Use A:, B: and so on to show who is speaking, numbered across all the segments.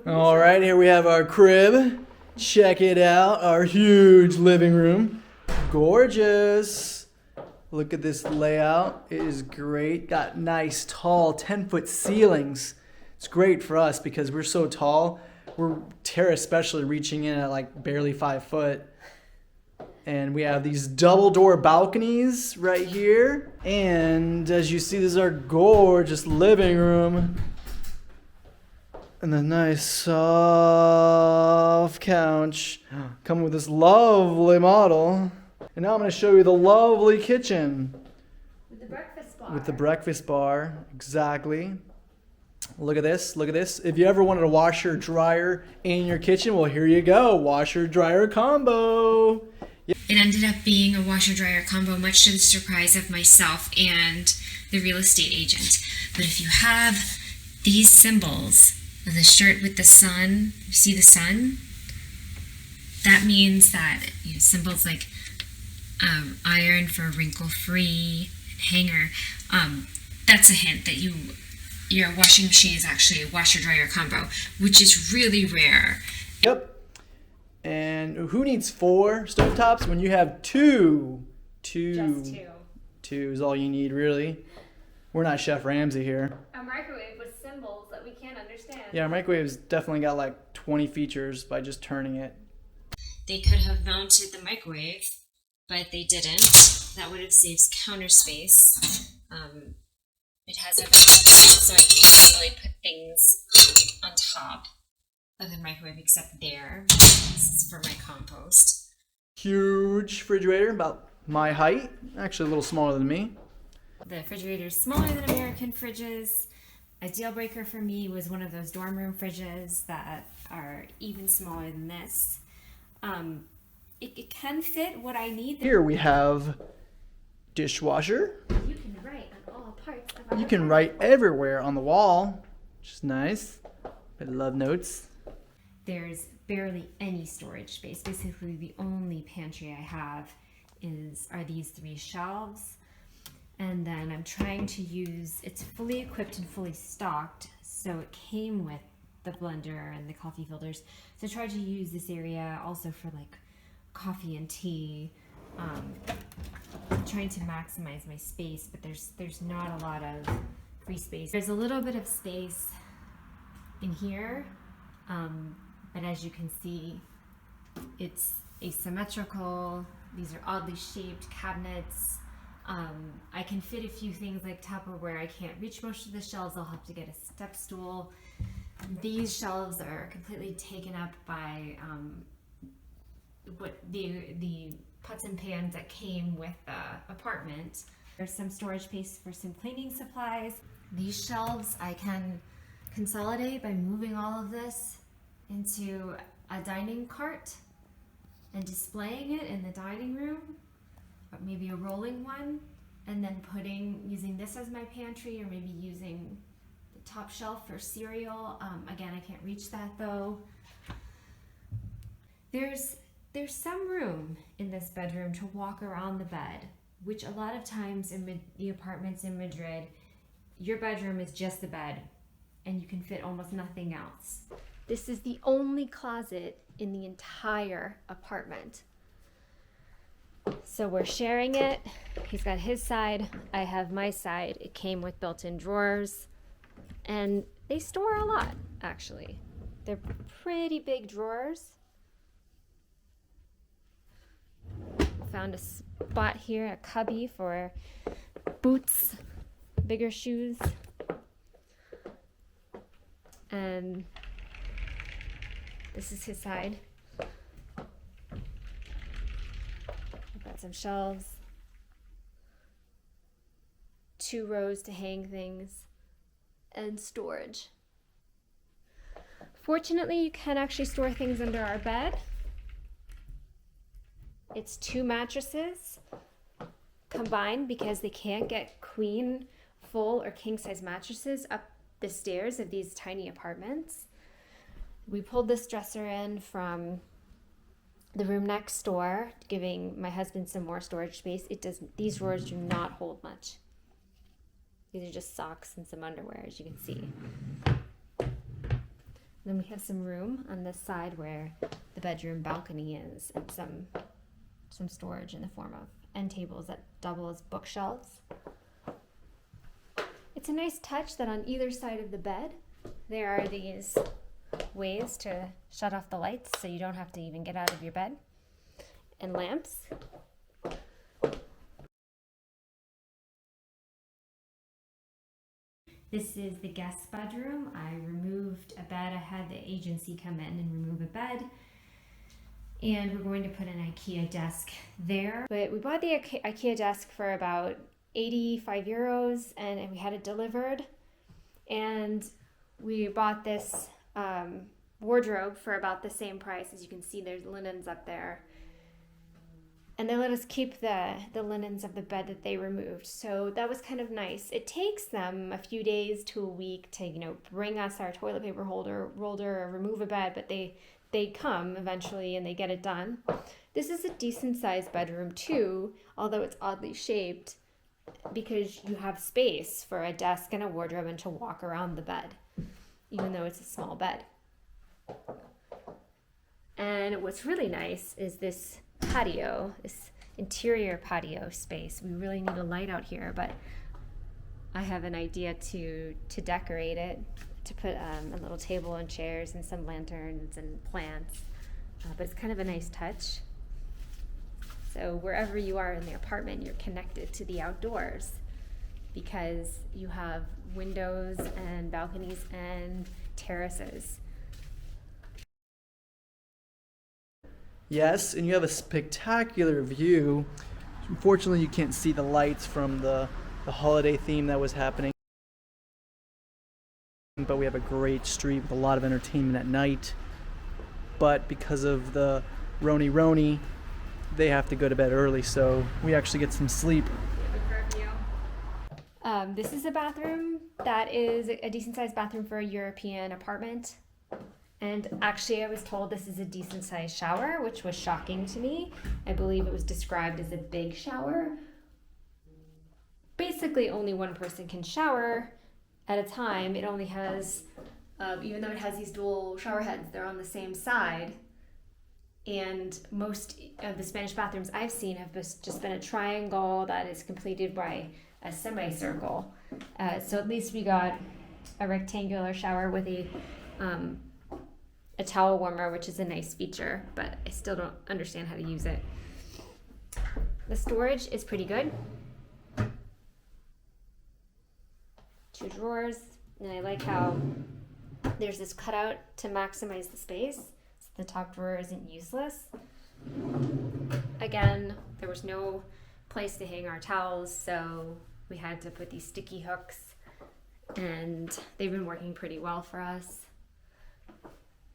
A: All right, here we have our crib. Check it out, our huge living room. Gorgeous. Look at this layout. It is great. Got nice, tall, 10-foot ceilings. It's great for us because we're so tall. Tara especially reaching in at like barely 5 foot. And we have these double door balconies right here. And as you see, this is our gorgeous living room. And the nice soft couch coming with this lovely model. And now I'm going to show you the lovely kitchen.
B: With the breakfast bar.
A: With the breakfast bar, exactly. Look at this, look at this. If you ever wanted a washer dryer in your kitchen, well, here you go. Washer dryer combo.
C: It ended up being a washer-dryer combo, much to the surprise of myself and the real estate agent. But if you have these symbols of the shirt with the sun, you see the sun? That means that symbols like iron for wrinkle-free, hanger, that's a hint that your washing machine is actually a washer-dryer combo, which is really rare.
A: Yep. And who needs 4 stovetops when you have 2?
B: Just 2.
A: 2 is all you need, really. We're not Chef Ramsay here.
B: A microwave with symbols that we can't understand.
A: Yeah, our microwave's definitely got like 20 features by just turning it.
C: They could have mounted the microwave, but they didn't. That would have saved counter space. It has a button so I can easily put things on top of the microwave except there. This is for my compost.
A: Huge refrigerator, about my height. Actually a little smaller than me.
C: The refrigerator is smaller than American fridges. A deal breaker for me was one of those dorm room fridges that are even smaller than this. It can fit what I need.
A: Here we have dishwasher.
B: You can write on all parts of our
A: You can write everywhere on the wall, which is nice. I love notes.
C: There's barely any storage space. Basically, the only pantry I have are these 3 shelves. And then I'm trying to use, it's fully equipped and fully stocked, so it came with the blender and the coffee filters. So I tried to use this area also for like coffee and tea. I'm trying to maximize my space, but there's not a lot of free space. There's a little bit of space in here, but as you can see, it's asymmetrical. These are oddly shaped cabinets. I can fit a few things like Tupperware. I can't reach most of the shelves. I'll have to get a step stool. These shelves are completely taken up by what the pots and pans that came with the apartment. There's some storage space for some cleaning supplies. These shelves I can consolidate by moving all of this into a dining cart and displaying it in the dining room, or maybe a rolling one, and then using this as my pantry, or maybe using the top shelf for cereal. Again, I can't reach that though. There's some room in this bedroom to walk around the bed, which a lot of times in the apartments in Madrid, your bedroom is just the bed and you can fit almost nothing else.
B: This is the only closet in the entire apartment. So we're sharing it. He's got his side, I have my side. It came with built-in drawers, and they store a lot, actually. They're pretty big drawers. Found a spot here, a cubby for boots, bigger shoes. And this is his side. I've got some shelves, 2 rows to hang things, and storage. Fortunately, you can actually store things under our bed. It's 2 mattresses combined because they can't get queen, full, or king-size mattresses up the stairs of these tiny apartments. We pulled this dresser in from the room next door, giving my husband some more storage space. These drawers do not hold much. These are just socks and some underwear, as you can see. Then we have some room on this side where the bedroom balcony is, and some storage in the form of end tables that double as bookshelves. It's a nice touch that on either side of the bed there are these ways to shut off the lights so you don't have to even get out of your bed, and lamps.
C: This is the guest bedroom. I removed a bed. I had the agency come in and remove a bed. And we're going to put an IKEA desk there.
B: But we bought the IKEA desk for about 85 euros and we had it delivered. And we bought this wardrobe for about the same price. As you can see, there's linens up there. And they let us keep the linens of the bed that they removed. So that was kind of nice. It takes them a few days to a week to, bring us our toilet paper holder or remove a bed, but they come eventually and they get it done. This is a decent sized bedroom too, although it's oddly shaped because you have space for a desk and a wardrobe and to walk around the bed, even though it's a small bed. And what's really nice is this patio, this interior patio space. We really need a light out here, but I have an idea to decorate it, to put a little table and chairs and some lanterns and plants, but it's kind of a nice touch. So wherever you are in the apartment, you're connected to the outdoors because you have windows and balconies and terraces.
A: Yes, and you have a spectacular view. Unfortunately, you can't see the lights from the holiday theme that was happening. But we have a great street with a lot of entertainment at night. But because of the Roni, they have to go to bed early, so we actually get some sleep.
B: This is a bathroom that is a decent sized bathroom for a European apartment. And actually, I was told this is a decent sized shower, which was shocking to me. I believe it was described as a big shower. Basically, only one person can shower at a time. It only has, even though it has these dual shower heads, they're on the same side. And most of the Spanish bathrooms I've seen have just been a triangle that is completed by a semicircle. So at least we got a rectangular shower with a towel warmer, which is a nice feature, but I still don't understand how to use it. The storage is pretty good. 2 drawers, and I like how there's this cutout to maximize the space, so the top drawer isn't useless. Again, there was no place to hang our towels, so we had to put these sticky hooks, and they've been working pretty well for us.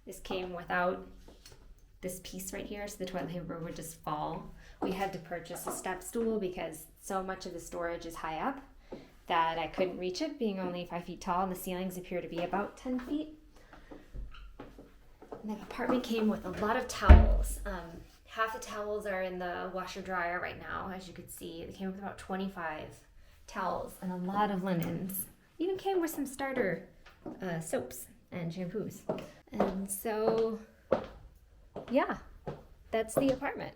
B: This came without this piece right here, so the toilet paper would just fall. We had to purchase a step stool because so much of the storage is high up that I couldn't reach it, being only 5 feet tall, and the ceilings appear to be about 10 feet. And the apartment came with a lot of towels. Half the towels are in the washer dryer right now, as you could see. They came with about 25 towels and a lot of linens. Even came with some starter soaps and shampoos. And so, yeah, that's the apartment.